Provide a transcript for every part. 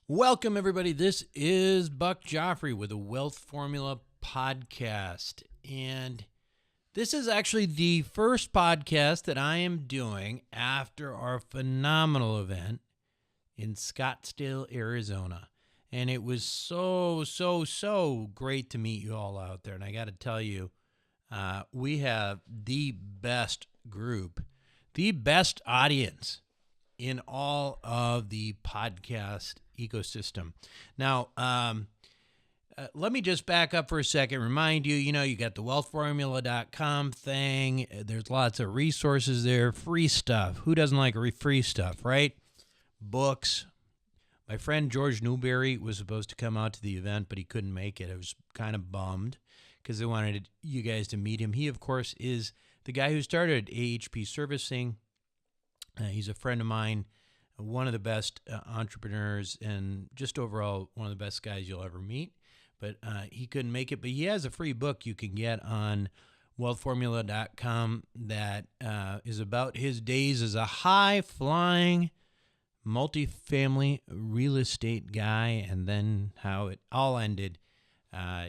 Welcome, everybody. This is Buck Joffrey with the Wealth Formula Podcast. And this is actually the first podcast that I am doing after our phenomenal event in Scottsdale, Arizona. And it was so great to meet you all out there. And I got to tell you, we have the best group, the best audience in all of the podcast ecosystem. Now, let me just back up for a second. Remind you, you got the wealthformula.com thing. There's lots of resources there, free stuff. Who doesn't like free stuff, right? Books. My friend George Newberry was supposed to come out to the event, but he couldn't make it. I was kind of bummed because I wanted you guys to meet him. He, of course, is the guy who started AHP Servicing. He's a friend of mine, one of the best entrepreneurs, and just overall one of the best guys you'll ever meet. But he couldn't make it. But he has a free book you can get on wealthformula.com that is about his days as a high-flying, multifamily real estate guy, and then how it all ended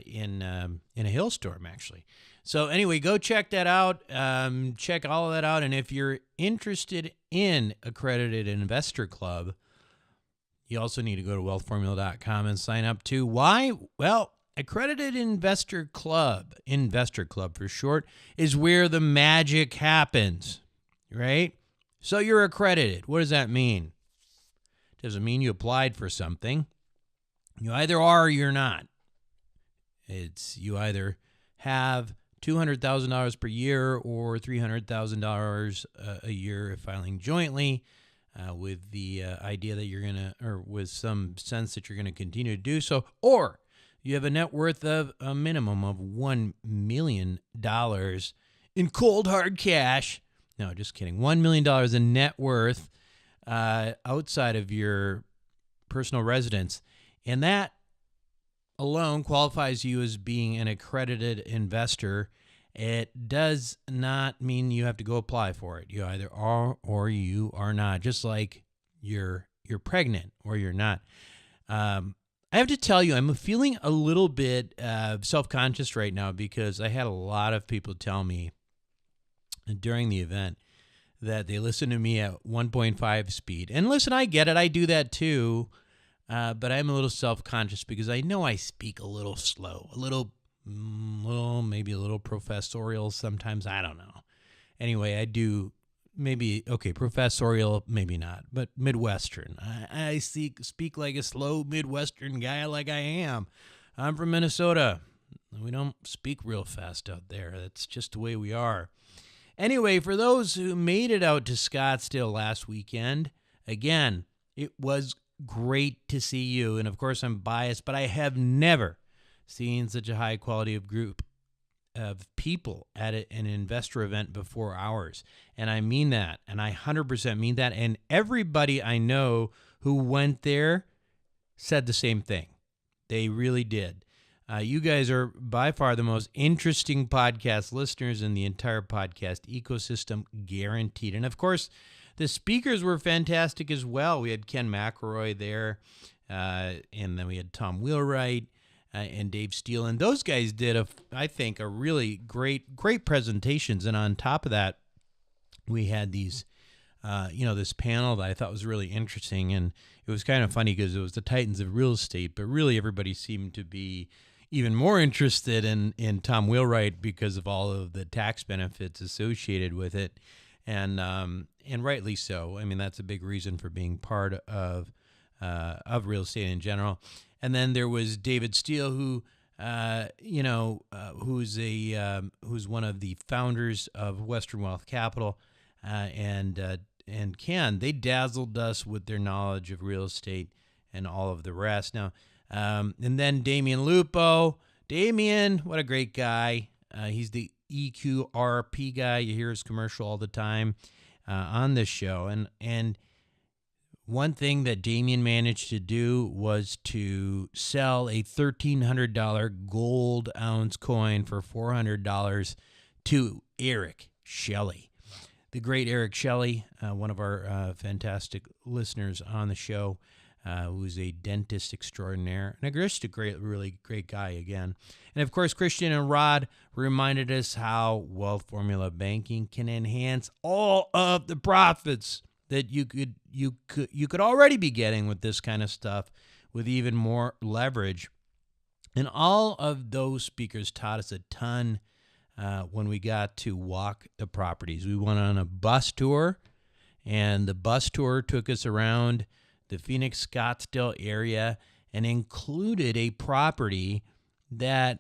in a hailstorm, actually. So anyway, go check that out. Check all of that out. And if you're interested in Accredited Investor Club, you also need to go to wealthformula.com and sign up too. Why? Well, Accredited Investor Club for short, is where the magic happens, right? So you're accredited. What does that mean? Does it mean you applied for something? You either are or you're not. You either have $200,000 per year or $300,000 a year if filing jointly, with the idea that you're going to, or with some sense that you're going to continue to do so, or you have a net worth of a minimum of $1 million in cold hard cash. No, just kidding. $1 million in net worth outside of your personal residence. And that alone qualifies you as being an accredited investor. It does not mean you have to go apply for it. You either are or you are not, just like you're pregnant or you're not. I have to tell you, I'm feeling a little bit self-conscious right now because I had a lot of people tell me during the event that they listen to me at 1.5 speed. And listen, I get it. I do that too. But I'm a little self-conscious because I know I speak a little slow, maybe a little professorial sometimes. I don't know. Anyway, I do professorial, maybe not, but Midwestern. I speak like a slow Midwestern guy like I am. I'm from Minnesota. We don't speak real fast out there. That's just the way we are. Anyway, for those who made it out to Scottsdale last weekend, again, it was great to see you. And of course, I'm biased, but I have never seen such a high quality of group of people at an investor event before ours. And I mean that. And I 100% mean that. And everybody I know who went there said the same thing. They really did. You guys are by far the most interesting podcast listeners in the entire podcast ecosystem, guaranteed. And of course, the speakers were fantastic as well. We had Ken McElroy there, and then we had Tom Wheelwright and Dave Steele. And those guys did, I think, a really great presentations. And on top of that, we had these, this panel that I thought was really interesting. And it was kind of funny because it was the titans of real estate, but really everybody seemed to be even more interested in Tom Wheelwright because of all of the tax benefits associated with it. And rightly so. I mean, that's a big reason for being part of real estate in general. And then there was David Steele, who, who's one of the founders of Western Wealth Capital, and Ken. They dazzled us with their knowledge of real estate and all of the rest. Now, and then Damion Lupo. Damion, what a great guy. He's the EQRP guy. You hear his commercial all the time on this show. And one thing that Damion managed to do was to sell a $1,300 gold ounce coin for $400 to Eric Shelley. The great Eric Shelley, one of our fantastic listeners on the show. who's a dentist extraordinaire and just a really great guy again. And of course, Christian and Rod reminded us how Wealth Formula Banking can enhance all of the profits that you could already be getting with this kind of stuff, with even more leverage. And all of those speakers taught us a ton when we got to walk the properties. We went on a bus tour, and the bus tour took us around the Phoenix Scottsdale area and included a property that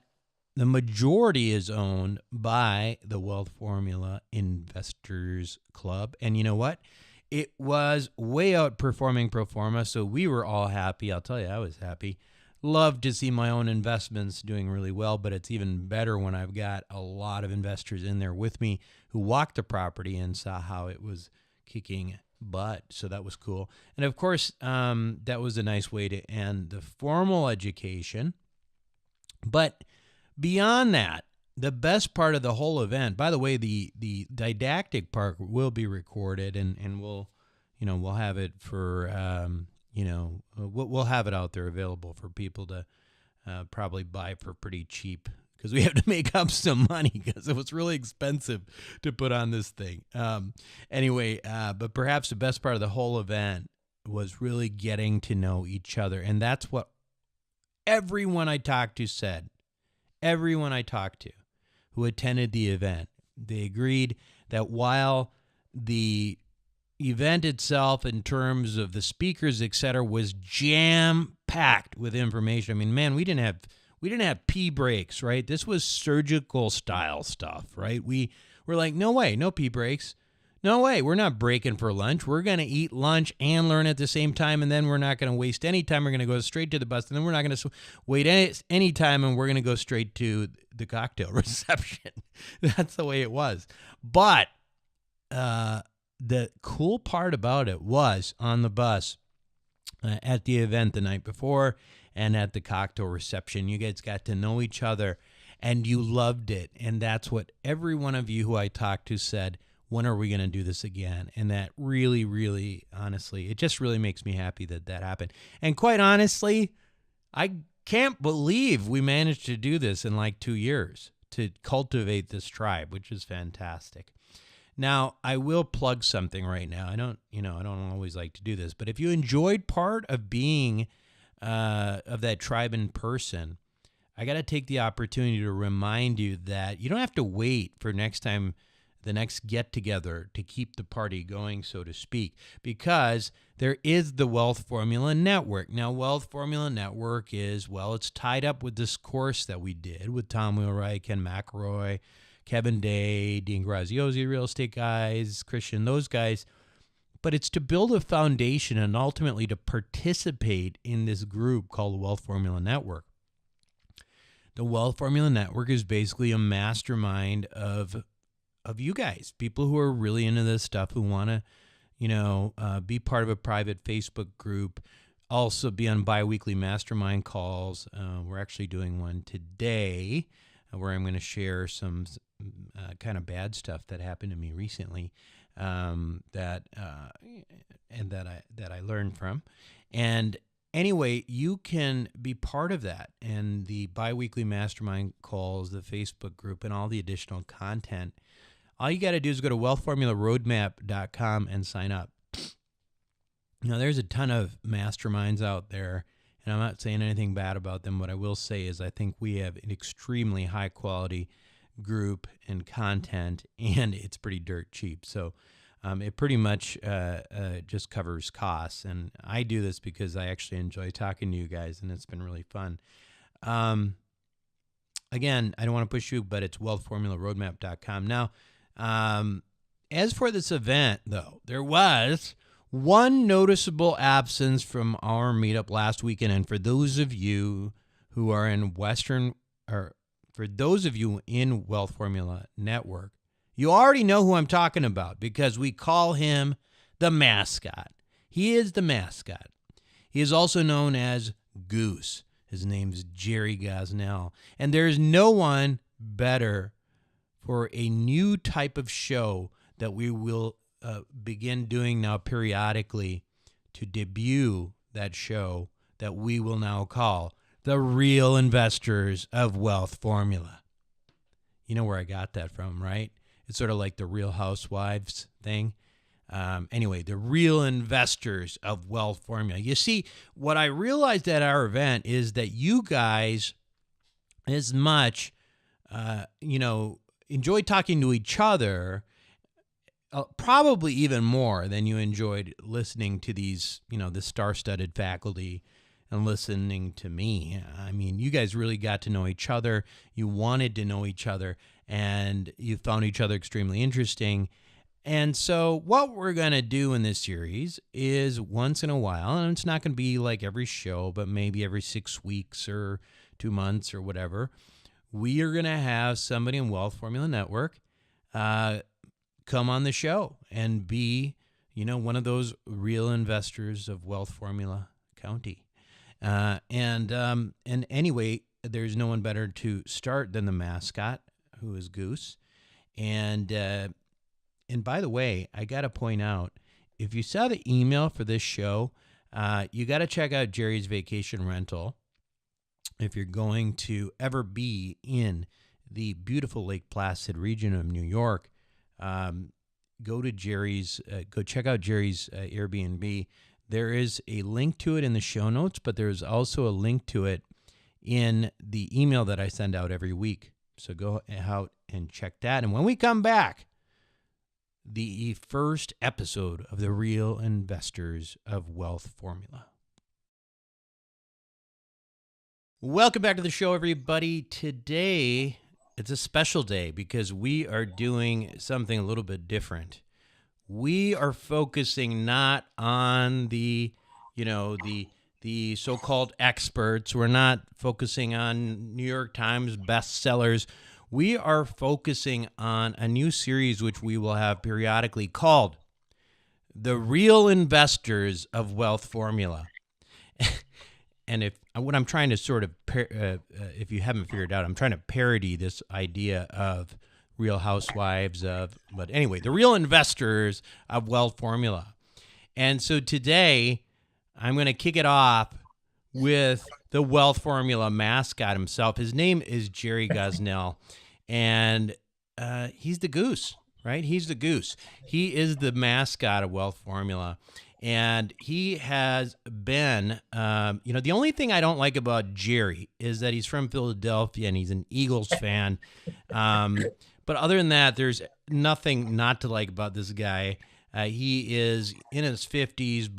the majority is owned by the Wealth Formula Investors Club. And you know what? It was way outperforming pro forma, so we were all happy. I'll tell you, I was happy. Love to see my own investments doing really well, but it's even better when I've got a lot of investors in there with me who walked the property and saw how it was kicking butt. So that was cool. And of course, that was a nice way to end the formal education. But beyond that, the best part of the whole event, by the way, the didactic part will be recorded, and we'll have it for, we'll have it out there available for people to probably buy for pretty cheap, because we have to make up some money because it was really expensive to put on this thing. But perhaps the best part of the whole event was really getting to know each other. And that's what everyone I talked to said. Everyone I talked to who attended the event, they agreed that while the event itself, in terms of the speakers, etc., was jam-packed with information. I mean, man, we didn't have pee breaks, right? This was surgical style stuff, right? We were like, no way, no pee breaks. No way, we're not breaking for lunch. We're going to eat lunch and learn at the same time, and then we're not going to waste any time. We're going to go straight to the bus, and then we're not going to wait any time, and we're going to go straight to the cocktail reception. That's the way it was. But the cool part about it was on the bus, at the event the night before, and at the cocktail reception, you guys got to know each other, and you loved it. And that's what every one of you who I talked to said, when are we going to do this again? And that really, really, honestly, it just really makes me happy that happened. And quite honestly, I can't believe we managed to do this in like 2 years, to cultivate this tribe, which is fantastic. Now, I will plug something right now. I don't always like to do this, but if you enjoyed part of being of that tribe in person, I got to take the opportunity to remind you that you don't have to wait for the next get-together to keep the party going, so to speak, because there is the Wealth Formula Network. Now, Wealth Formula Network is, it's tied up with this course that we did with Tom Wheelwright, Ken McElroy, Kevin Day, Dean Graziosi, real estate guys, Christian, those guys. But it's to build a foundation and ultimately to participate in this group called the Wealth Formula Network. The Wealth Formula Network is basically a mastermind of you guys, people who are really into this stuff, who want to, be part of a private Facebook group, also be on bi-weekly mastermind calls. We're actually doing one today where I'm going to share some kind of bad stuff that happened to me recently that I learned from. And anyway, you can be part of that, and the bi-weekly mastermind calls, the Facebook group, and all the additional content. All you got to do is go to wealthformularoadmap.com and sign up. Now, there's a ton of masterminds out there, and I'm not saying anything bad about them. What I will say is I think we have an extremely high-quality group and content, and it's pretty dirt cheap. So it pretty much just covers costs, and I do this because I actually enjoy talking to you guys, and it's been really fun. Again, I don't want to push you, but it's wealthformularoadmap.com. Now, as for this event, though, there was one noticeable absence from our meetup last weekend. And for those of you who are in for those of you in Wealth Formula Network, you already know who I'm talking about, because we call him the mascot. He is the mascot. He is also known as Goose. His name's Jerry Gosnell. And there's no one better for a new type of show that we will begin doing now periodically to debut that show that we will now call The Real Investors of Wealth Formula. You know where I got that from, right? It's sort of like the Real Housewives thing. Anyway, The Real Investors of Wealth Formula. You see, what I realized at our event is that you guys, as much, enjoy talking to each other, probably even more than you enjoyed listening to these, the star-studded faculty and listening to me. I mean, you guys really got to know each other. You wanted to know each other, and you found each other extremely interesting. And so what we're going to do in this series is once in a while, and it's not going to be like every show, but maybe every 6 weeks or 2 months or whatever, we are going to have somebody in Wealth Formula Network come on the show and be, one of those real investors of Wealth Formula County. And anyway, there's no one better to start than the mascot, who is Goose. And by the way, I got to point out, if you saw the email for this show, you got to check out Jerry's Vacation Rental. If you're going to ever be in the beautiful Lake Placid region of New York, go check out Jerry's Airbnb. There is a link to it in the show notes, but there's also a link to it in the email that I send out every week. So go out and check that. And when we come back, the first episode of The Real Investors of Wealth Formula. Welcome back to the show, everybody. Today, it's a special day because we are doing something a little bit different. We are focusing not on the so-called experts. We're not focusing on New York Times bestsellers. We are focusing on a new series which we will have periodically called The Real Investors of Wealth Formula. And what I'm trying to sort of, if you haven't figured out, I'm trying to parody this idea of Real Housewives but anyway, The Real Investors of Wealth Formula. And so today, I'm going to kick it off with the Wealth Formula mascot himself. His name is Jerry Gosnell. And he's the Goose, right? He's the Goose. He is the mascot of Wealth Formula. And he has been, the only thing I don't like about Jerry is that he's from Philadelphia and he's an Eagles fan. But other than that, there's nothing not to like about this guy. He is in his 50s,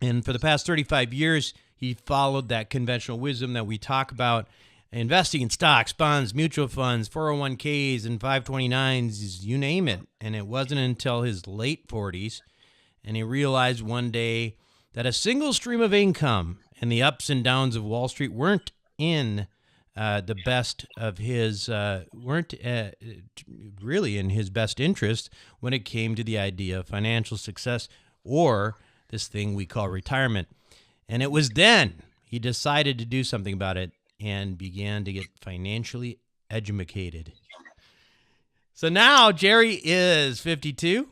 and for the past 35 years, he followed that conventional wisdom that we talk about. Investing in stocks, bonds, mutual funds, 401ks, and 529s, you name it. And it wasn't until his late 40s, and he realized one day that a single stream of income and the ups and downs of Wall Street weren't in the best of his, weren't really in his best interest when it came to the idea of financial success or this thing we call retirement. And it was then he decided to do something about it and began to get financially educated. So now Jerry is 52,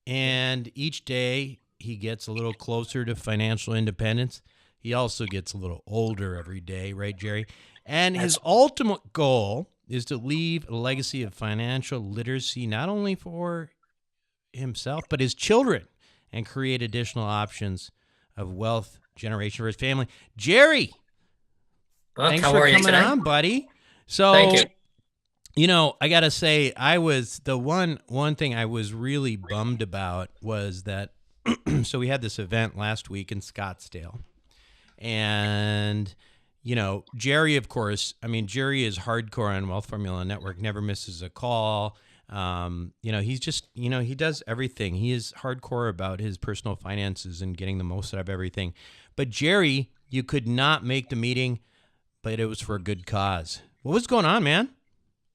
and each day he gets a little closer to financial independence. He also gets a little older every day, right, Jerry? And his ultimate goal is to leave a legacy of financial literacy, not only for himself, but his children, and create additional options of wealth generation for his family. Jerry, thanks for coming on, buddy. So, thank you. I got to say, I was the one thing I was really bummed about was that, so we had this event last week in Scottsdale. And, Jerry, of course, Jerry is hardcore on Wealth Formula Network, never misses a call. He's just, he does everything. He is hardcore about his personal finances and getting the most out of everything. But Jerry, you could not make the meeting, but it was for a good cause. What was going on, man?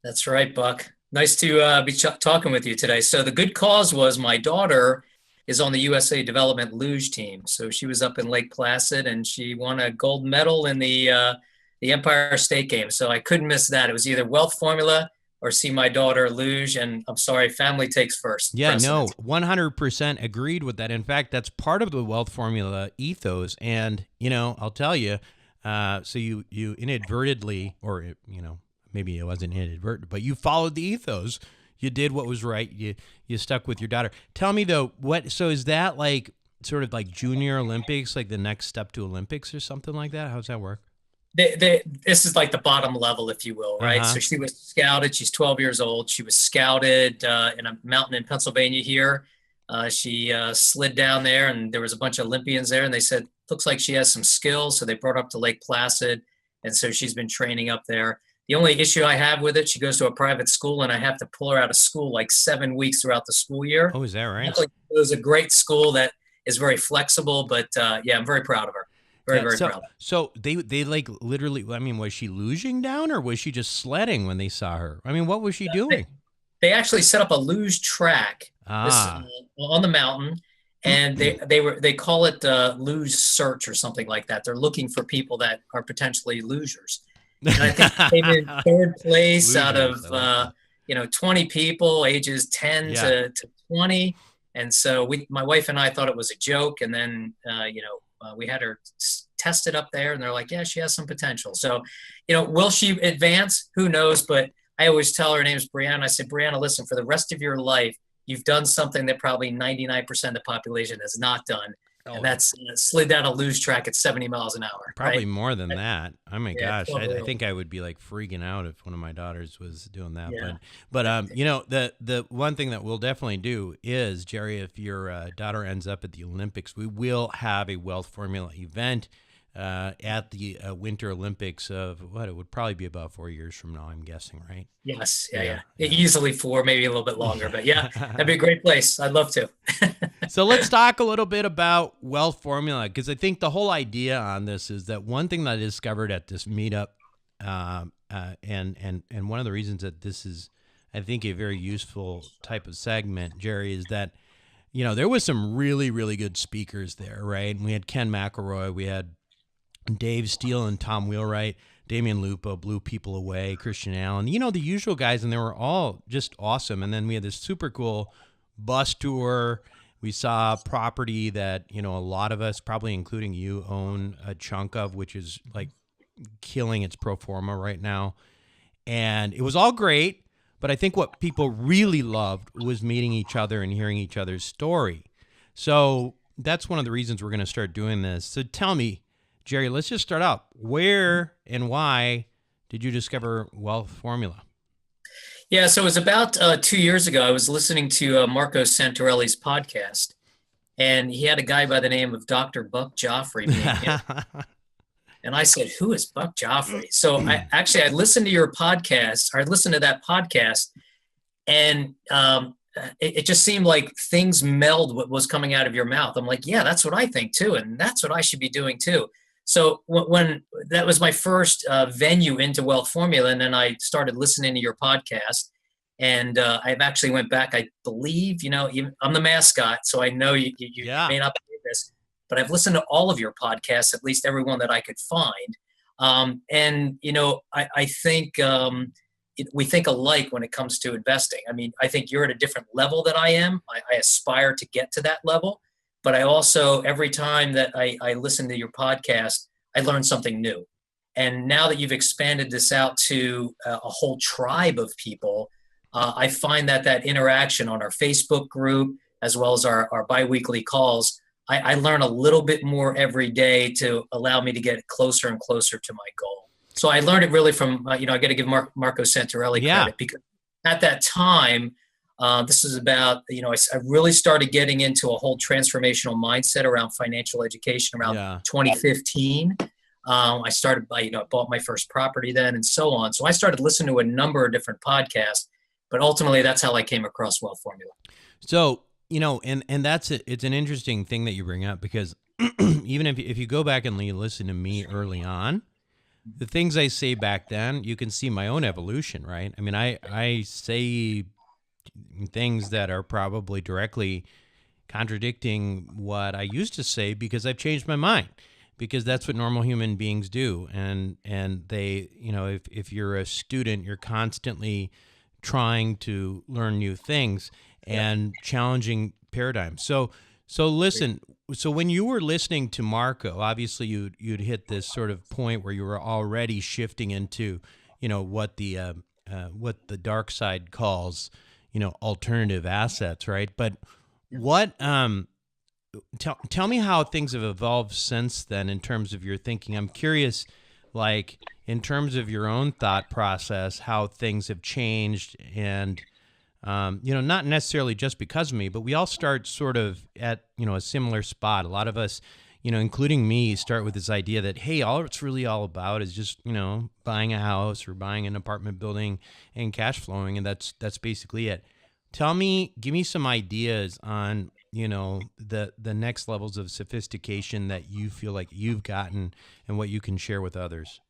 That's right, Buck. Nice to be talking with you today. So the good cause was my daughter is on the USA Development Luge team. So she was up in Lake Placid and she won a gold medal in the Empire State Games. So I couldn't miss that. It was either Wealth Formula or see my daughter luge. And I'm sorry, family takes first. Yeah, no, Precedence. 100% agreed with that. In fact, that's part of the wealth formula ethos. And, I'll tell you, so you inadvertently, or, maybe it wasn't inadvertent, but you followed the ethos. You did what was right. You stuck with your daughter. Tell me though, so is that like sort of like junior Olympics, like the next step to Olympics or something like that? How does that work? This is like the bottom level, if you will, right? Uh-huh. So she was scouted. She's 12 years old. She was scouted in a mountain in Pennsylvania here. She slid down there, and there was a bunch of Olympians there, and they said, looks like she has some skills. So they brought her up to Lake Placid, and so she's been training up there. The only issue I have with it, she goes to a private school, and I have to pull her out of school like 7 weeks throughout the school year. Oh, is that right? It was a great school that is very flexible, but yeah, I'm very proud of her. Very, Yeah, very so proud. so they like literally. I mean, was she luging down or was she just sledding when they saw her? I mean, what was she doing? They actually set up a luge track Ah, on the mountain, and they call it luge search or something like that. They're looking for people that are potentially lugers, and I think they came in third place out lugers. of I like that. 20 people ages 10 Yeah. to 20. And so my wife and I thought it was a joke, and then we had her tested up there, and they're like, yeah, she has some potential. So, will she advance? Who knows? But I always tell her name's Brianna. I said, Brianna, listen, for the rest of your life, you've done something that probably 99% of the population has not done. Oh, And that's slid down a luge track at 70 miles an hour, probably right? more than that. Oh my Yeah, gosh, I totally. think I would be like freaking out if one of my daughters was doing that. Yeah. But the one thing that we'll definitely do is, Jerry, if your daughter ends up at the Olympics, we will have a wealth formula event at the Winter Olympics of what it would probably be about 4 years from now. I'm guessing, right? Yes. Yeah. Easily 4, maybe a little bit longer, but yeah, that'd be a great place. I'd love to. So let's talk a little bit about wealth formula, because I think the whole idea on this is that one thing that I discovered at this meetup, and one of the reasons that this is, I think, a very useful type of segment, Jerry, is that there was some really, really good speakers there, right? And we had Ken McElroy, we had Dave Steele and Tom Wheelwright, Damion Lupo, blew people away, Christian Allen, the usual guys, and they were all just awesome. And then we had this super cool bus tour. We saw property that, a lot of us, probably including you, own a chunk of, which is like killing its pro forma right now. And it was all great, but I think what people really loved was meeting each other and hearing each other's story. So that's one of the reasons we're going to start doing this. So tell me, Jerry, let's just start out. Where and why did you discover wealth formula? Yeah, so it was about 2 years ago. I was listening to Marco Santorelli's podcast, and he had a guy by the name of Dr. Buck Joffrey being interviewed. And I said, who is Buck Joffrey? So I listened to your podcast, or I listened to that podcast, and it just seemed like things meld what was coming out of your mouth. I'm like, yeah, that's what I think too. And that's what I should be doing too. So when that was my first venue into wealth formula, and then I started listening to your podcast, and I've actually went back. I believe, I'm the mascot, so I know you Yeah. may not believe this, but I've listened to all of your podcasts, at least every one that I could find. I think we think alike when it comes to investing. I mean, I think you're at a different level than I am. I aspire to get to that level. But I also, every time that I listen to your podcast, I learn something new. And now that you've expanded this out to a whole tribe of people, I find that interaction on our Facebook group, as well as our biweekly calls, I learn a little bit more every day to allow me to get closer and closer to my goal. So I learned it really from, I got to give Marco Santorelli credit, because at that time, this is about, I really started getting into a whole transformational mindset around financial education around 2015. I started by, bought my first property then and so on. So I started listening to a number of different podcasts, but ultimately that's how I came across wealth formula. So, and that's it. It's an interesting thing that you bring up, because even if you go back and you listen to me early on, the things I say back then, you can see my own evolution, right? I mean, I say things that are probably directly contradicting what I used to say, because I've changed my mind, because that's what normal human beings do. And they, if you're a student, you're constantly trying to learn new things and challenging paradigms. So listen, so when you were listening to Marco, obviously you'd hit this sort of point where you were already shifting into, what the dark side calls, alternative assets, right? But what tell me how things have evolved since then in terms of your thinking. I'm curious, like in terms of your own thought process, how things have changed, and not necessarily just because of me, but we all start sort of at a similar spot. A lot of us, including me, start with this idea that, hey, all it's really all about is just buying a house or buying an apartment building and cash flowing, and that's basically it. Give me some ideas on the next levels of sophistication that you feel like you've gotten and what you can share with others.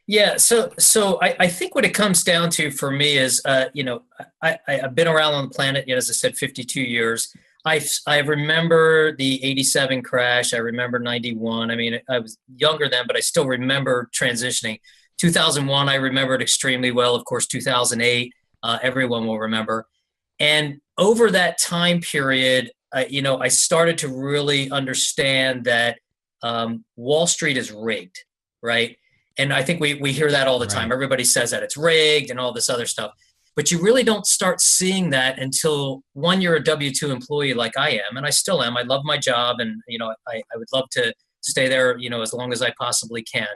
Yeah. So I think what it comes down to for me is, I've been around on the planet, as I said, 52 years. I remember the 87 crash. I remember 91. I mean, I was younger then, but I still remember transitioning. 2001, I remembered extremely well. Of course, 2008, everyone will remember. And over that time period, I started to really understand that Wall Street is rigged, right? And I think we hear that all the time. Everybody says that it's rigged and all this other stuff. But you really don't start seeing that until, one, you're a W-2 employee like I am, and I still am. I love my job, and I would love to stay there, as long as I possibly can.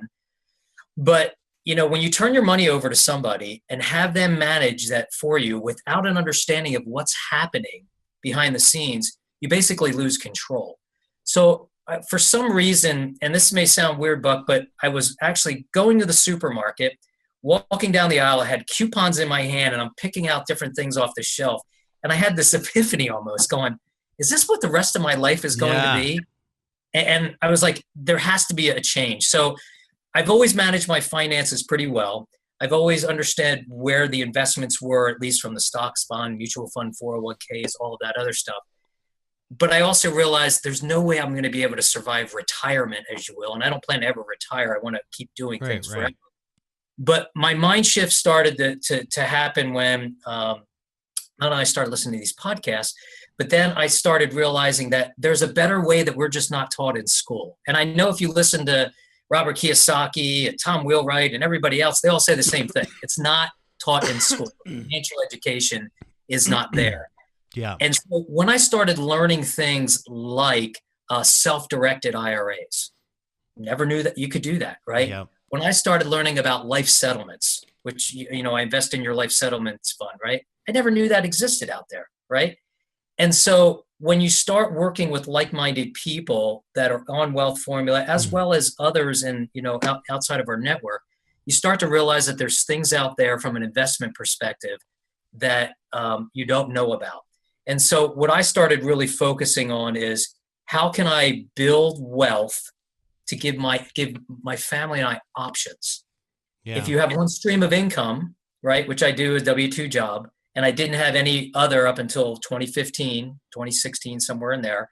But when you turn your money over to somebody and have them manage that for you without an understanding of what's happening behind the scenes, you basically lose control. So for some reason, and this may sound weird, Buck, but I was actually going to the supermarket, walking down the aisle. I had coupons in my hand, and I'm picking out different things off the shelf. And I had this epiphany almost going, is this what the rest of my life is going to be? And I was like, there has to be a change. So I've always managed my finances pretty well. I've always understood where the investments were, at least from the stocks, bond, mutual fund, 401ks, all of that other stuff. But I also realized there's no way I'm going to be able to survive retirement, as you will. And I don't plan to ever retire. I want to keep doing things forever. But my mind shift started to happen when not only I started listening to these podcasts, but then I started realizing that there's a better way that we're just not taught in school. And I know if you listen to Robert Kiyosaki and Tom Wheelwright and everybody else, they all say the same thing. It's not taught in school. Financial education is not there. Yeah. And so when I started learning things like self-directed IRAs, never knew that you could do that, right? Yeah. When I started learning about life settlements, which, I invest in your life settlements fund, right? I never knew that existed out there, right? And so when you start working with like-minded people that are on Wealth Formula, as well as others in, outside of our network, you start to realize that there's things out there from an investment perspective that you don't know about. And so what I started really focusing on is, how can I build wealth to give my family and I options? Yeah. If you have one stream of income, right, which I do, a W-2 job, and I didn't have any other up until 2015, 2016, somewhere in there,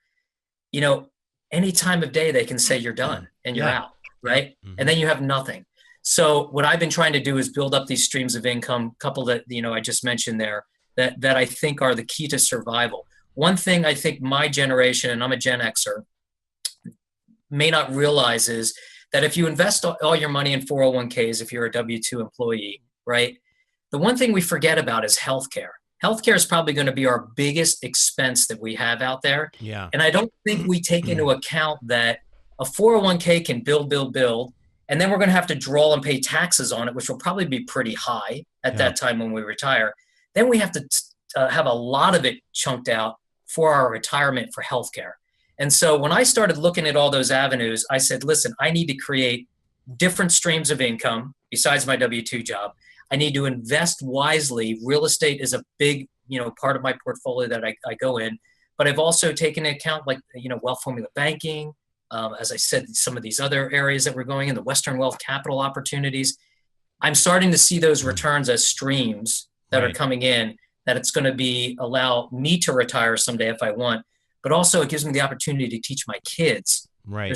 any time of day they can say you're done and you're out, right? Mm-hmm. And then you have nothing. So what I've been trying to do is build up these streams of income, couple that, I just mentioned there, that I think are the key to survival. One thing I think my generation, and I'm a Gen Xer, may not realize is that if you invest all your money in 401ks, if you're a W-2 employee, right, the one thing we forget about is healthcare. Healthcare is probably going to be our biggest expense that we have out there. Yeah. And I don't think we take into account that a 401k can build, and then we're going to have to draw and pay taxes on it, which will probably be pretty high at that time when we retire. Then we have to have a lot of it chunked out for our retirement for healthcare. And so when I started looking at all those avenues, I said, listen, I need to create different streams of income besides my W-2 job. I need to invest wisely. Real estate is a big, part of my portfolio that I go in, but I've also taken into account Wealth Formula banking. As I said, some of these other areas that we're going in, the Western Wealth Capital opportunities. I'm starting to see those returns as streams that are coming in, that it's going to allow me to retire someday if I want, but also it gives me the opportunity to teach my kids. Right.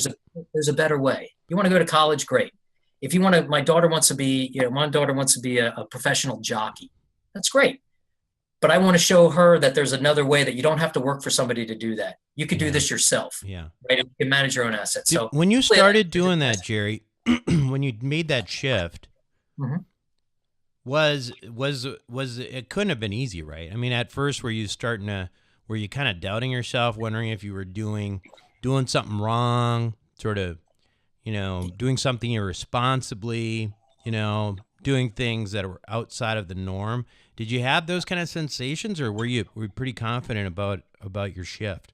There's a better way. You want to go to college, great. If you want to, my daughter wants to be a professional jockey. That's great. But I want to show her that there's another way, that you don't have to work for somebody to do that. You can do this yourself, Yeah. right? You can manage your own assets. So when you started doing that, Jerry, when you made that shift, Mhm. was it couldn't have been easy, right? I mean, at first, were you kind of doubting yourself, wondering if you were doing something wrong, sort of, doing something irresponsibly, doing things that were outside of the norm? Did you have those kind of sensations, or were you pretty confident about your shift?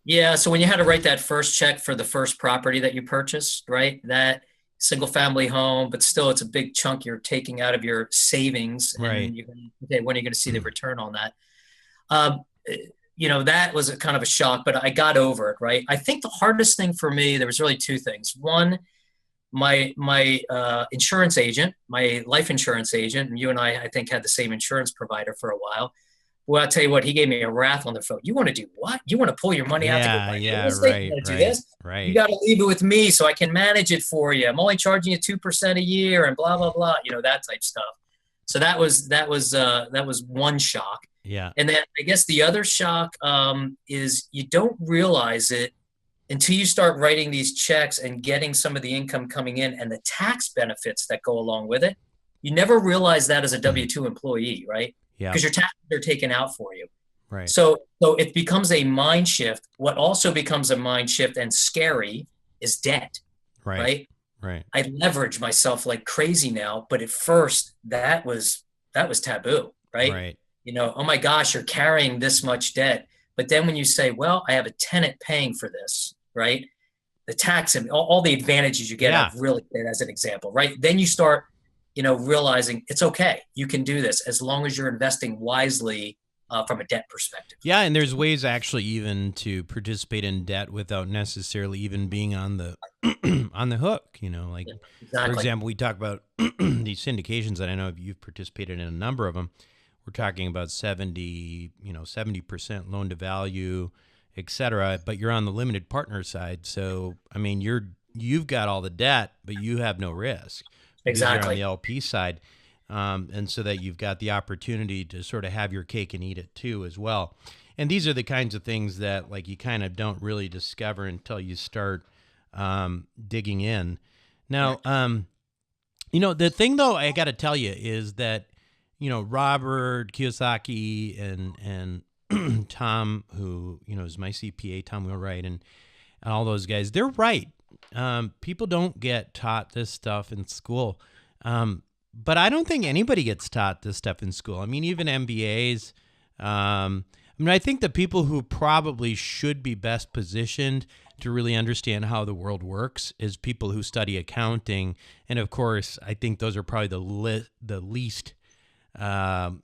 Yeah. So when you had to write that first check for the first property that you purchased, right? That single family home, but still it's a big chunk you're taking out of your savings. Right. And okay, when are you going to see the return on that? Um, that was a kind of a shock, but I got over it, right? I think the hardest thing for me, there was really two things. One, my insurance agent, my life insurance agent, and you and I think, had the same insurance provider for a while. Well, I'll tell you what, he gave me a wrath on the phone. You want to do what? You want to pull your money out to go buy real estate? You want to do this? You got to leave it with me so I can manage it for you. I'm only charging you 2% a year and blah, blah, blah, that type stuff. So that was one shock. Yeah. And then I guess the other shock is you don't realize it until you start writing these checks and getting some of the income coming in and the tax benefits that go along with it. You never realize that as a W-2 employee, right? Yeah. Because your taxes are taken out for you. Right. So it becomes a mind shift. What also becomes a mind shift and scary is debt. Right. I leverage myself like crazy now, but at first that was taboo, right? Right. Oh my gosh, you're carrying this much debt. But then when you say, well, I have a tenant paying for this, right? The tax and all the advantages you get out of real estate, as an example, right? Then you start, realizing it's okay. You can do this as long as you're investing wisely from a debt perspective. Yeah, and there's ways actually even to participate in debt without necessarily even being on the on the hook. Exactly. For example, we talk about these syndications that I know you've participated in a number of them. We're talking about 70% loan to value, et cetera, but you're on the limited partner side. So, I mean, you've got all the debt, but you have no risk. Exactly. You're on the LP side. And so that you've got the opportunity to sort of have your cake and eat it too as well. And these are the kinds of things that you kind of don't really discover until you start digging in. Now, the thing though, I got to tell you is that, Robert Kiyosaki and Tom, who, is my CPA, Tom Wheelwright, and all those guys, they're right. People don't get taught this stuff in school. But I don't think anybody gets taught this stuff in school. I mean, even MBAs. I think the people who probably should be best positioned to really understand how the world works is people who study accounting. And of course, I think those are probably the least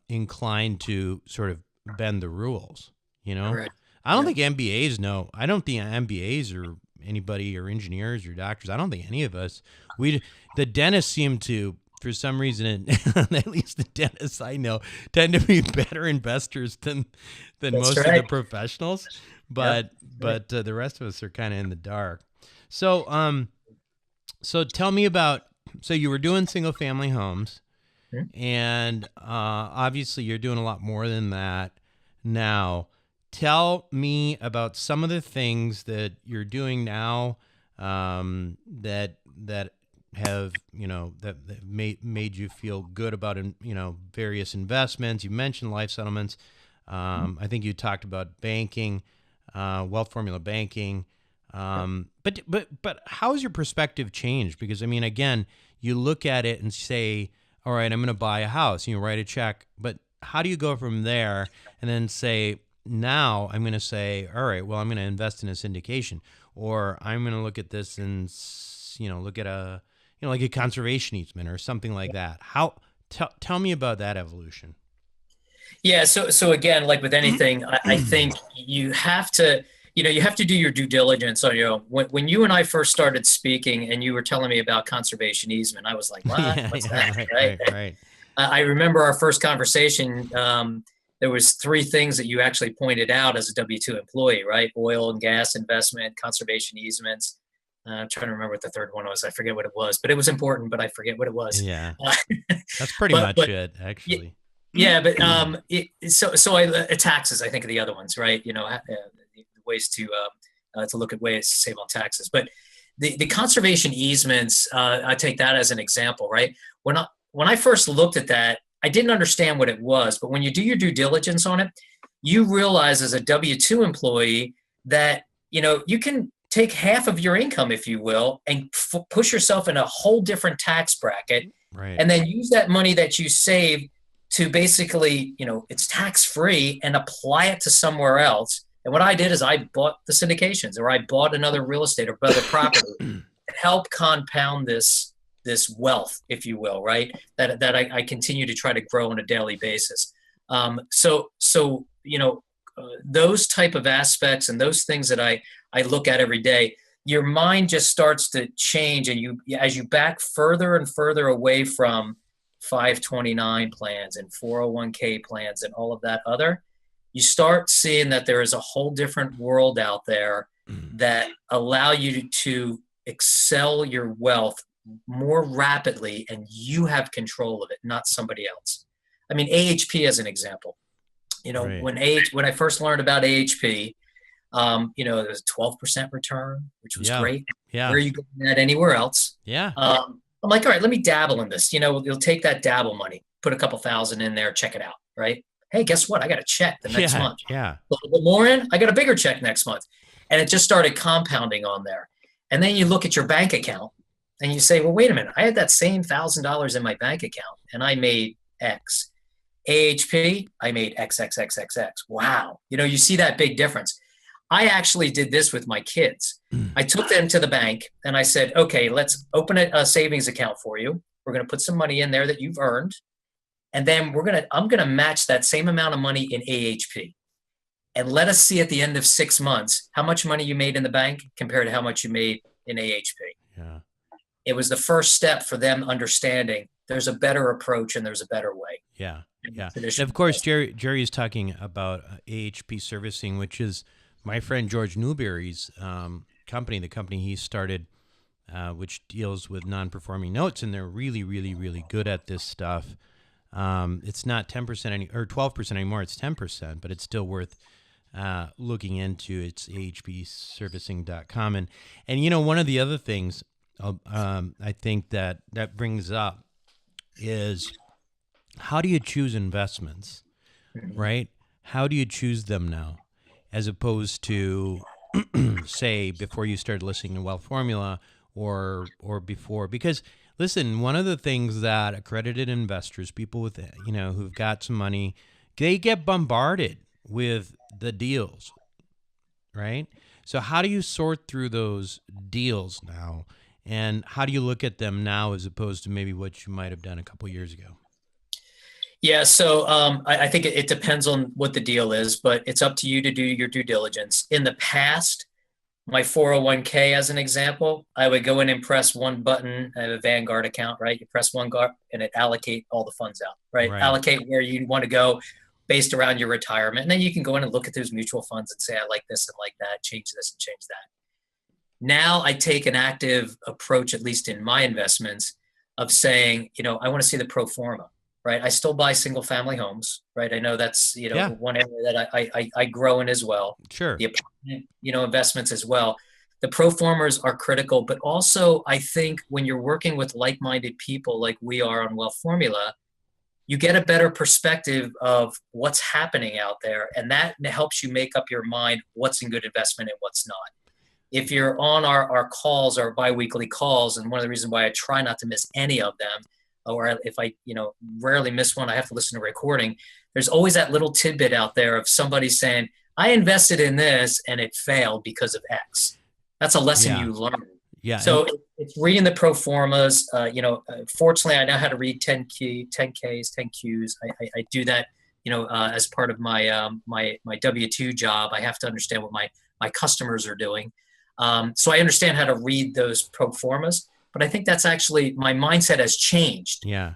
inclined to sort of bend the rules, Right. I don't think MBAs know. I don't think MBAs or anybody or engineers or doctors, I don't think any of us, the dentists seem to, for some reason, at least the dentists I know, tend to be better investors than most of the professionals. But the rest of us are kind of in the dark. So tell me about, so you were doing single family homes, and obviously you're doing a lot more than that now. Tell me about some of the things that you're doing now that have, that made you feel good about, various investments. You mentioned life settlements. I think you talked about banking, wealth formula banking. But how has your perspective changed? Because, I mean, again, you look at it and say, all right, I'm going to buy a house, write a check. But how do you go from there and then say, now I'm going to say, all right, well, I'm going to invest in a syndication, or I'm going to look at this and, look at a, like a conservation easement or something like that. Tell me about that evolution. Yeah. So again, like with anything, I think you have to do your due diligence. So, when you and I first started speaking and you were telling me about conservation easement, I was like, what? What's that? Right. I remember our first conversation. There was three things that you actually pointed out as a W-2 employee, right? Oil and gas investment, conservation easements. I'm trying to remember what the third one was. I forget what it was, but it was important, but I forget what it was. Yeah. That's pretty much it, actually. Yeah, but taxes, I think, are the other ones, right? Ways to look at ways to save on taxes. But the conservation easements, I take that as an example, right? When I first looked at that, I didn't understand what it was. But when you do your due diligence on it, you realize as a W-2 employee that you can take half of your income, if you will, and push yourself in a whole different tax bracket, right, and then use that money that you save to basically, it's tax-free, and apply it to somewhere else. And what I did is I bought the syndications, or I bought another real estate or other property to help compound this wealth, if you will, right? That I continue to try to grow on a daily basis. Those type of aspects and those things that I look at every day, your mind just starts to change, and as you back further and further away from 529 plans and 401k plans and all of that other, you start seeing that there is a whole different world out there that allow you to excel your wealth more rapidly, and you have control of it, not somebody else. I mean, AHP as an example. right. When I first learned about AHP, there was a 12% return, which was great. Yeah. Where are you getting that anywhere else? Yeah. I'm like, all right, let me dabble in this. You'll take that dabble money, put a couple thousand in there, check it out, right? Hey, guess what? I got a check the next month. Yeah. A little bit more in, I got a bigger check next month. And it just started compounding on there. And then you look at your bank account and you say, well, wait a minute, I had that same $1,000 in my bank account and I made X. AHP, I made X, X, X, X, X. Wow. You see that big difference. I actually did this with my kids. I took them to the bank and I said, okay, let's open a savings account for you. We're going to put some money in there that you've earned. And then I'm going to match that same amount of money in AHP. And let us see at the end of 6 months how much money you made in the bank compared to how much you made in AHP. Yeah. It was the first step for them understanding there's a better approach and there's a better way. Yeah. Yeah. And of course, Jerry is talking about AHP servicing, which is my friend George Newberry's company, the company he started, which deals with non-performing notes, and they're really, really, really good at this stuff. It's not 10% or 12% anymore; it's 10%, but it's still worth looking into. It's ahpservicing.com, and one of the other things I think that brings up is how do you choose investments, right? How do you choose them now? As opposed to, say, before you started listening to Wealth Formula or before. Because, listen, one of the things that accredited investors, people with, who've got some money, they get bombarded with the deals, right? So how do you sort through those deals now? And how do you look at them now as opposed to maybe what you might have done a couple years ago? Yeah, so I think it depends on what the deal is, but it's up to you to do your due diligence. In the past, my 401k, as an example, I would go in and press one button. I have a Vanguard account, right? You press one button and it allocate all the funds out, right? Allocate where you want to go based around your retirement. And then you can go in and look at those mutual funds and say, I like this and like that, change this and change that. Now I take an active approach, at least in my investments, of saying, I want to see the pro forma. Right. I still buy single family homes. Right. I know that's, one area that I grow in as well. Sure. The apartment, investments as well. The pro formas are critical. But also, I think when you're working with like-minded people like we are on Wealth Formula, you get a better perspective of what's happening out there. And that helps you make up your mind what's in good investment and what's not. If you're on our calls, our biweekly calls, and one of the reasons why I try not to miss any of them, or if I, rarely miss one, I have to listen to a recording. There's always that little tidbit out there of somebody saying, I invested in this and it failed because of X. That's a lesson you learn. Yeah. So it's reading the pro formas. Fortunately, I know how to read 10Ks, 10Qs. I do that, as part of my my W-2 job. I have to understand what my customers are doing. So I understand how to read those pro formas. But I think that's actually, my mindset has changed. Yeah.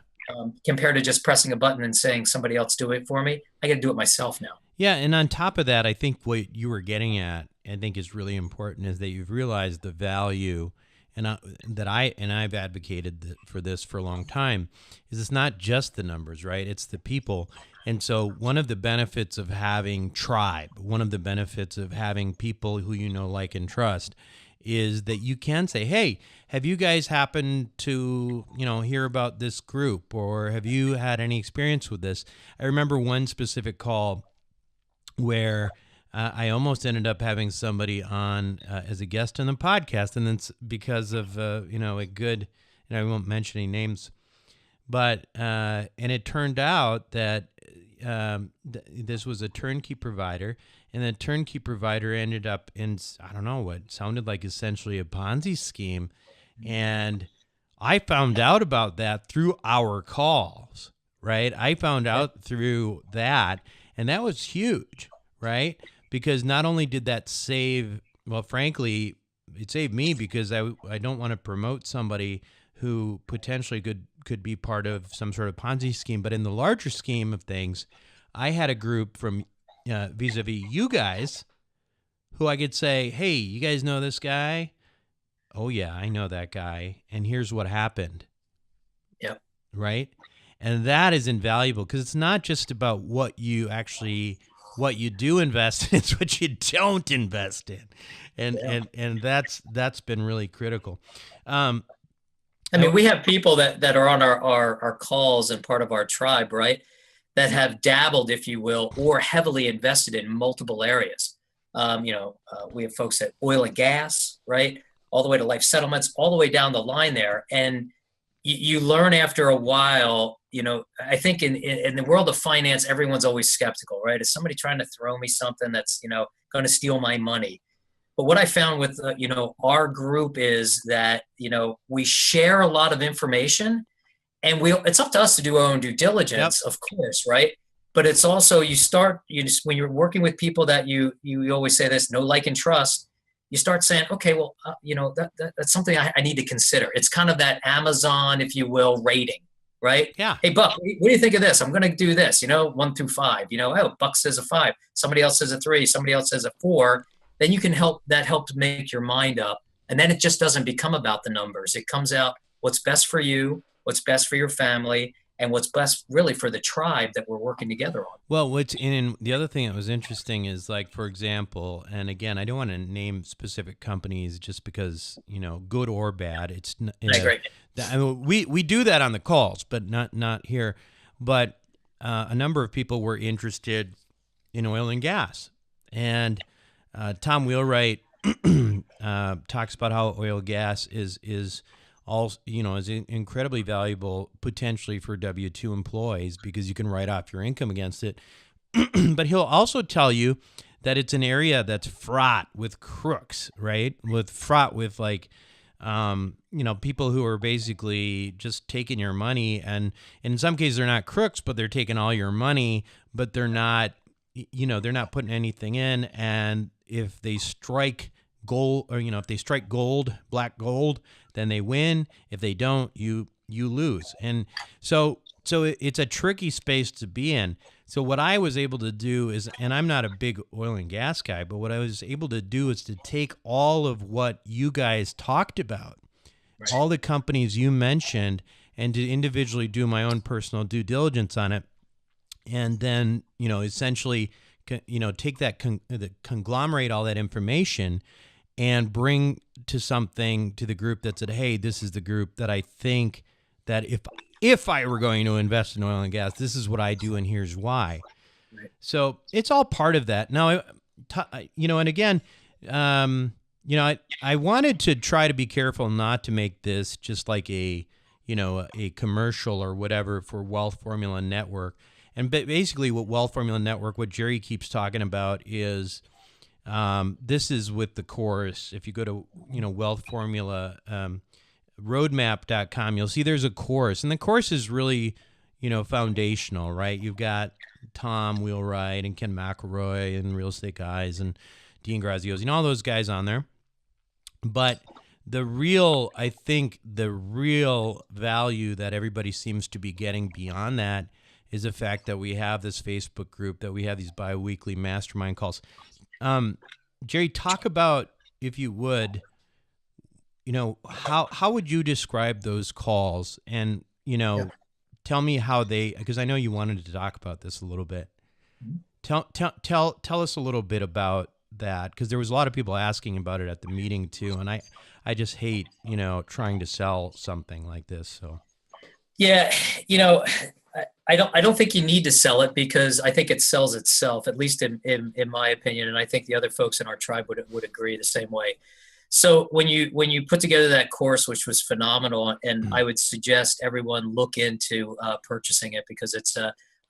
Compared to just pressing a button and saying somebody else do it for me. I got to do it myself now. Yeah. And on top of that, I think what you were getting at, I think is really important, is that you've realized the value I've advocated for this for a long time, is it's not just the numbers, right? It's the people. And so one of the benefits of having tribe, one of the benefits of having people who you know, like, and trust is that you can say, hey, have you guys happened to, hear about this group, or have you had any experience with this? I remember one specific call where I almost ended up having somebody on as a guest on the podcast, and then because of a good, and I won't mention any names, but and it turned out that this was a turnkey provider, and the turnkey provider ended up in, I don't know, what sounded like essentially a Ponzi scheme, and I found out about that through our calls, right? I found out through that, and that was huge, right? Because not only did that save, well, frankly, it saved me because I don't want to promote somebody who potentially could be part of some sort of Ponzi scheme. But in the larger scheme of things, I had a group from vis-a-vis you guys who I could say, hey, you guys know this guy? Oh, yeah, I know that guy. And here's what happened. Yep. Right? And that is invaluable because it's not just about what you do invest in, it's what you don't invest in. And that's been really critical. I mean, we have people that are on our calls and part of our tribe, right, that have dabbled, if you will, or heavily invested in multiple areas. We have folks at oil and gas, right, all the way to life settlements, all the way down the line there. And you learn after a while, I think in the world of finance, everyone's always skeptical, right? Is somebody trying to throw me something that's, going to steal my money? But what I found with, our group is that, we share a lot of information, and it's up to us to do our own due diligence, of course, right? But it's also, when you're working with people that you always say this, know, like, and trust, you start saying, okay, well, that's something I need to consider. It's kind of that Amazon, if you will, rating, right? Yeah. Hey, Buck, what do you think of this? I'm going to do this, 1 through 5. Buck says a 5. Somebody else says a 3. Somebody else says a 4. Then you can help to make your mind up. And then it just doesn't become about the numbers. It comes out what's best for you, what's best for your family, and what's best really for the tribe that we're working together on. Well, the other thing that was interesting is, like, for example, and again, I don't want to name specific companies just because, good or bad. It's I agree. I mean, we do that on the calls, but not here. But a number of people were interested in oil and gas, and Tom Wheelwright talks about how oil and gas is all, is incredibly valuable potentially for W-2 employees because you can write off your income against it. But he'll also tell you that it's an area that's fraught with crooks, right? Fraught with people who are basically just taking your money, and in some cases they're not crooks, but they're taking all your money, but they're not putting anything in. And if they strike gold, or if they strike gold, black gold, then they win. If they don't, you lose. And so it's a tricky space to be in. So what I was able to do is, and I'm not a big oil and gas guy, but what I was able to do is to take all of what you guys talked about, right, all the companies you mentioned, and to individually do my own personal due diligence on it. And then, essentially, take that, conglomerate all that information and bring to the group that said, hey, this is the group that I think that if I were going to invest in oil and gas, this is what I do, and here's why. Right. So it's all part of that. Now, and again, I wanted to try to be careful not to make this just like a commercial or whatever for Wealth Formula Network. And basically what Wealth Formula Network, what Jerry keeps talking about is, this is with the course. If you go to, Wealth Formula roadmap.com, you'll see there's a course, and the course is really, foundational, right? You've got Tom Wheelwright and Ken McElroy and Real Estate Guys and Dean Graziosi and all those guys on there. But I think the real value that everybody seems to be getting beyond that is the fact that we have this Facebook group, that we have these bi-weekly mastermind calls. Jerry, talk about, if you would, how would you describe those calls? And, Yeah. tell me how because I know you wanted to talk about this a little bit. Mhm. Tell us a little bit about that, because there was a lot of people asking about it at the meeting too. And I just hate, trying to sell something like this. So. Yeah, I don't think you need to sell it, because I think it sells itself, at least in my opinion, and I think the other folks in our tribe would agree the same way. So when you put together that course, which was phenomenal, and I would suggest everyone look into purchasing it, because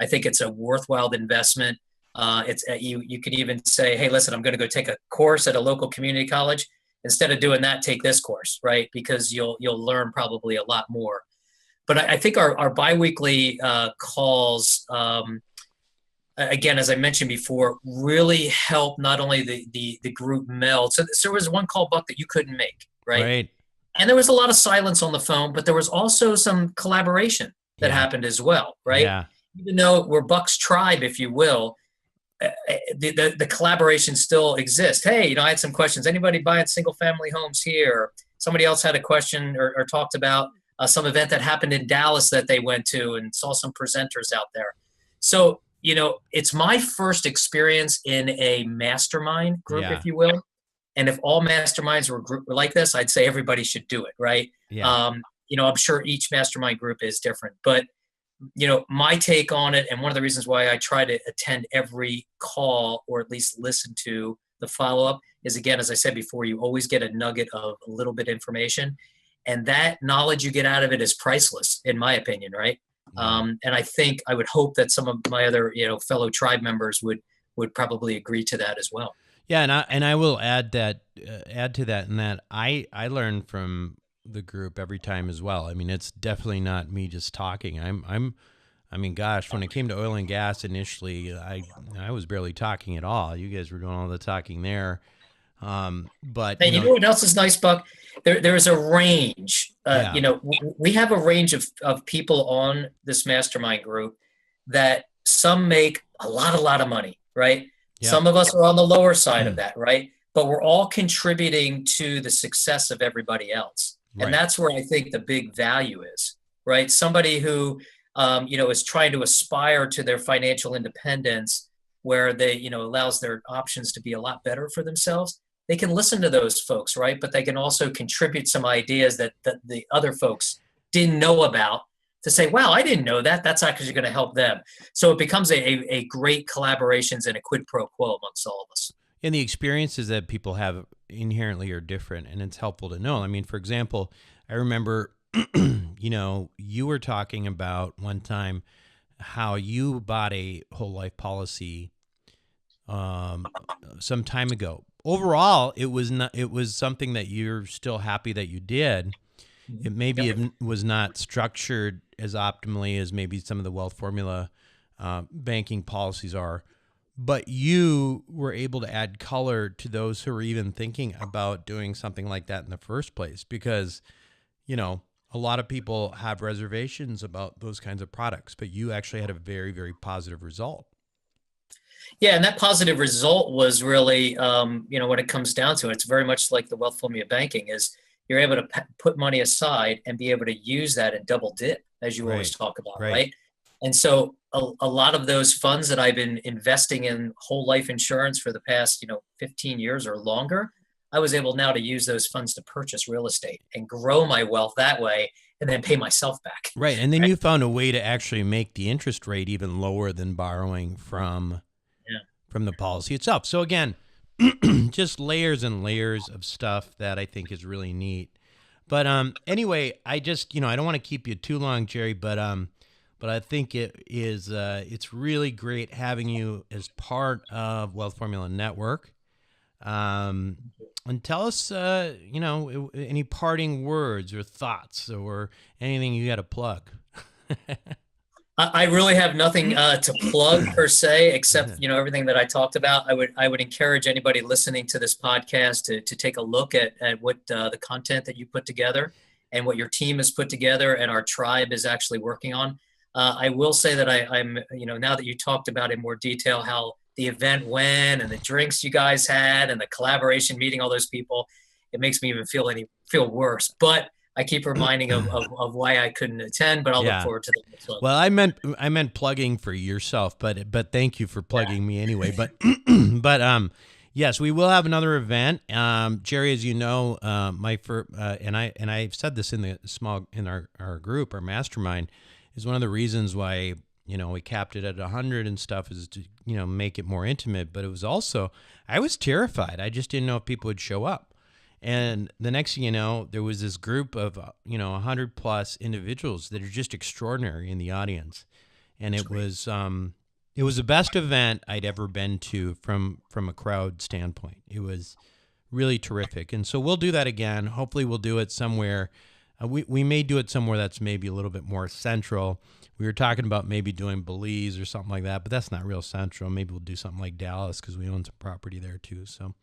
I think it's a worthwhile investment. You could even say, hey, listen, I'm going to go take a course at a local community college. Instead of doing that, take this course, right? Because you'll learn probably a lot more. But I think our biweekly calls, again, as I mentioned before, really help not only the group meld. So there was one call, Buck, that you couldn't make, right? Right. And there was a lot of silence on the phone, but there was also some collaboration that Yeah. happened as well, right? Yeah. Even though we're Buck's tribe, if you will, the collaboration still exists. Hey, I had some questions. Anybody buying single family homes here? Somebody else had a question or talked about some event that happened in Dallas that they went to and saw some presenters out there. So, it's my first experience in a mastermind group, Yeah. if you will. And if all masterminds were like this, I'd say everybody should do it, right? Yeah. I'm sure each mastermind group is different, but my take on it, and one of the reasons why I try to attend every call, or at least listen to the follow-up, is, again, as I said before, you always get a nugget of a little bit of information. And that knowledge you get out of it is priceless, in my opinion, right? Yeah. And I would hope that some of my other, fellow tribe members would probably agree to that as well. Yeah, and I will add to that, in that I learn from the group every time as well. I mean, it's definitely not me just talking. I mean, gosh, when it came to oil and gas initially, I was barely talking at all. You guys were doing all the talking there. But And you know what else is nice, Buck? There is a range. Yeah. We have a range of people on this mastermind group that some make a lot of money, right? Yep. Some of us are on the lower side of that, right? But we're all contributing to the success of everybody else. Right. And that's where I think the big value is, right? Somebody who, is trying to aspire to their financial independence, where they, allows their options to be a lot better for themselves. They can listen to those folks, right? But they can also contribute some ideas that the other folks didn't know about, to say, wow, I didn't know that. That's actually going to help them. So it becomes a great collaborations and a quid pro quo amongst all of us. And the experiences that people have inherently are different, and it's helpful to know. I mean, for example, I remember, you were talking about one time how you bought a whole life policy some time ago. Overall, it was something that you're still happy that you did. It maybe was not structured as optimally as maybe some of the wealth formula banking policies are, but you were able to add color to those who were even thinking about doing something like that in the first place, because, a lot of people have reservations about those kinds of products, but you actually had a very, very positive result. Yeah, and that positive result was really, when it comes down to it, it's very much like the wealth formula banking is you're able to put money aside and be able to use that and double dip, as you always talk about, right? And so a lot of those funds that I've been investing in whole life insurance for the past, 15 years or longer, I was able now to use those funds to purchase real estate and grow my wealth that way, and then pay myself back. Right. And then you found a way to actually make the interest rate even lower than borrowing from the policy itself. So again, just layers and layers of stuff that I think is really neat. But anyway, I just, I don't want to keep you too long, Jerry, but I think it's really great having you as part of Wealth Formula Network. And tell us, any parting words or thoughts or anything you got to plug. I really have nothing to plug per se, except everything that I talked about. I would encourage anybody listening to this podcast to take a look at what the content that you put together and what your team has put together and our tribe is actually working on. I will say that I'm now that you talked about in more detail how the event went and the drinks you guys had and the collaboration meeting all those people, it makes me even feel feel worse. But I keep reminding of why I couldn't attend, but I'll look forward to the next one. Well, I meant plugging for yourself, but thank you for plugging me anyway. But yes, we will have another event. Jerry, as you know, and I've said this in our group, our mastermind, is one of the reasons why we capped it at 100 and stuff, is to make it more intimate. But it was also, I was terrified. I just didn't know if people would show up. And the next thing you know, there was this group of 100 plus individuals that are just extraordinary in the audience, and it was the best event I'd ever been to from a crowd standpoint. It was really terrific, and so we'll do that again. Hopefully, we'll do it somewhere. We may do it somewhere that's maybe a little bit more central. We were talking about maybe doing Belize or something like that, but that's not real central. Maybe we'll do something like Dallas because we own some property there too. So,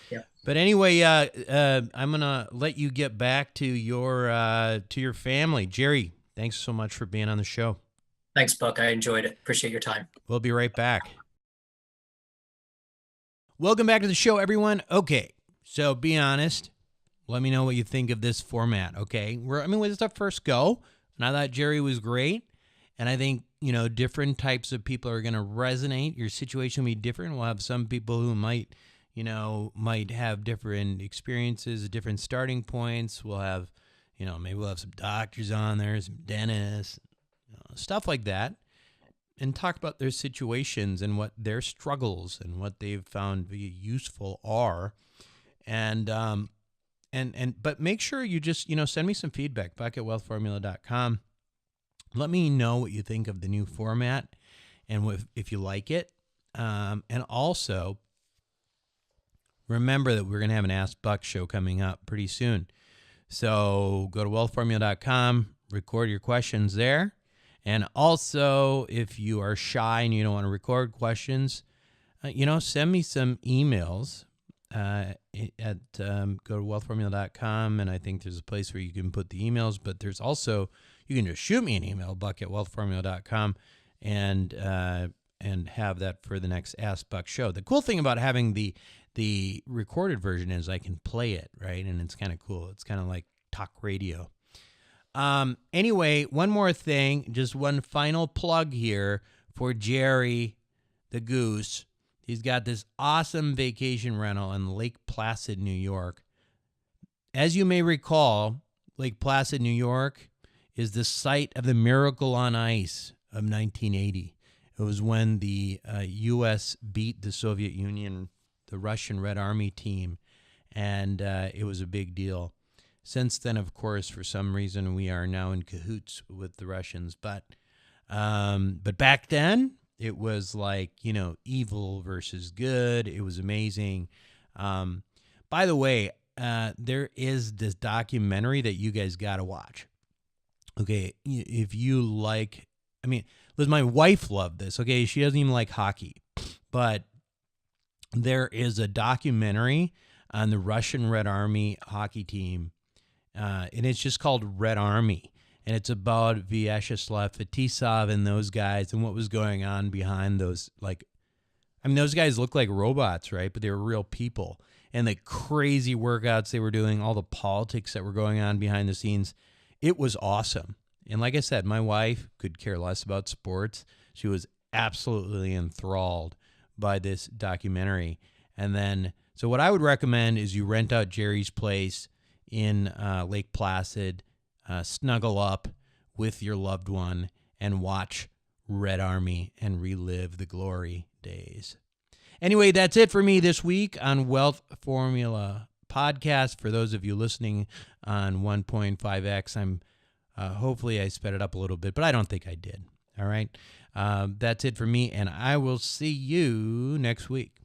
yeah. But anyway, I'm gonna let you get back to your family. Jerry, thanks so much for being on the show. Thanks, Buck. I enjoyed it. Appreciate your time. We'll be right back. Welcome back to the show, everyone. Okay, so be honest. Let me know what you think of this format. Okay, this is our first go, and I thought Jerry was great. And I think, different types of people are going to resonate. Your situation will be different. We'll have some people who might have different experiences, different starting points. We'll have, maybe we'll have some doctors on there, some dentists, stuff like that, and talk about their situations and what their struggles and what they've found to be useful are. But make sure you just, send me some feedback, buck@wealthformula.com. Let me know what you think of the new format and if you like it. And also, remember that we're going to have an Ask Buck show coming up pretty soon. So go to wealthformula.com, record your questions there. And also, if you are shy and you don't want to record questions, send me some emails go to wealthformula.com, and I think there's a place where you can put the emails, but there's also, you can just shoot me an email, buck@wealthformula.com, and have that for the next Ask Buck show. The cool thing about having the recorded version is I can play it, right? And it's kind of cool. It's kind of like talk radio. Anyway, one more thing, just one final plug here for Jerry the Goose. He's got this awesome vacation rental in Lake Placid, New York. As you may recall, Lake Placid, New York is the site of the Miracle on Ice of 1980. It was when the U.S. beat the Soviet Union, the Russian Red Army team, and it was a big deal. Since then, of course, for some reason, we are now in cahoots with the Russians. But back then, it was like, evil versus good. It was amazing. By the way, there is this documentary that you guys got to watch. Okay, if you like, my wife loved this. Okay, she doesn't even like hockey. But there is a documentary on the Russian Red Army hockey team. And it's just called Red Army. And it's about Vyacheslav Fetisov and those guys and what was going on behind those, those guys look like robots, right? But they were real people. And the crazy workouts they were doing, all the politics that were going on behind the scenes, it was awesome. And like I said, my wife could care less about sports. She was absolutely enthralled by this documentary. And then, so what I would recommend is you rent out Jerry's place in Lake Placid, snuggle up with your loved one and watch Red Army and relive the glory days. Anyway, that's it for me this week on Wealth Formula Podcast. For those of you listening on 1.5X, I'm hopefully I sped it up a little bit, but I don't think I did. All right. That's it for me, and I will see you next week.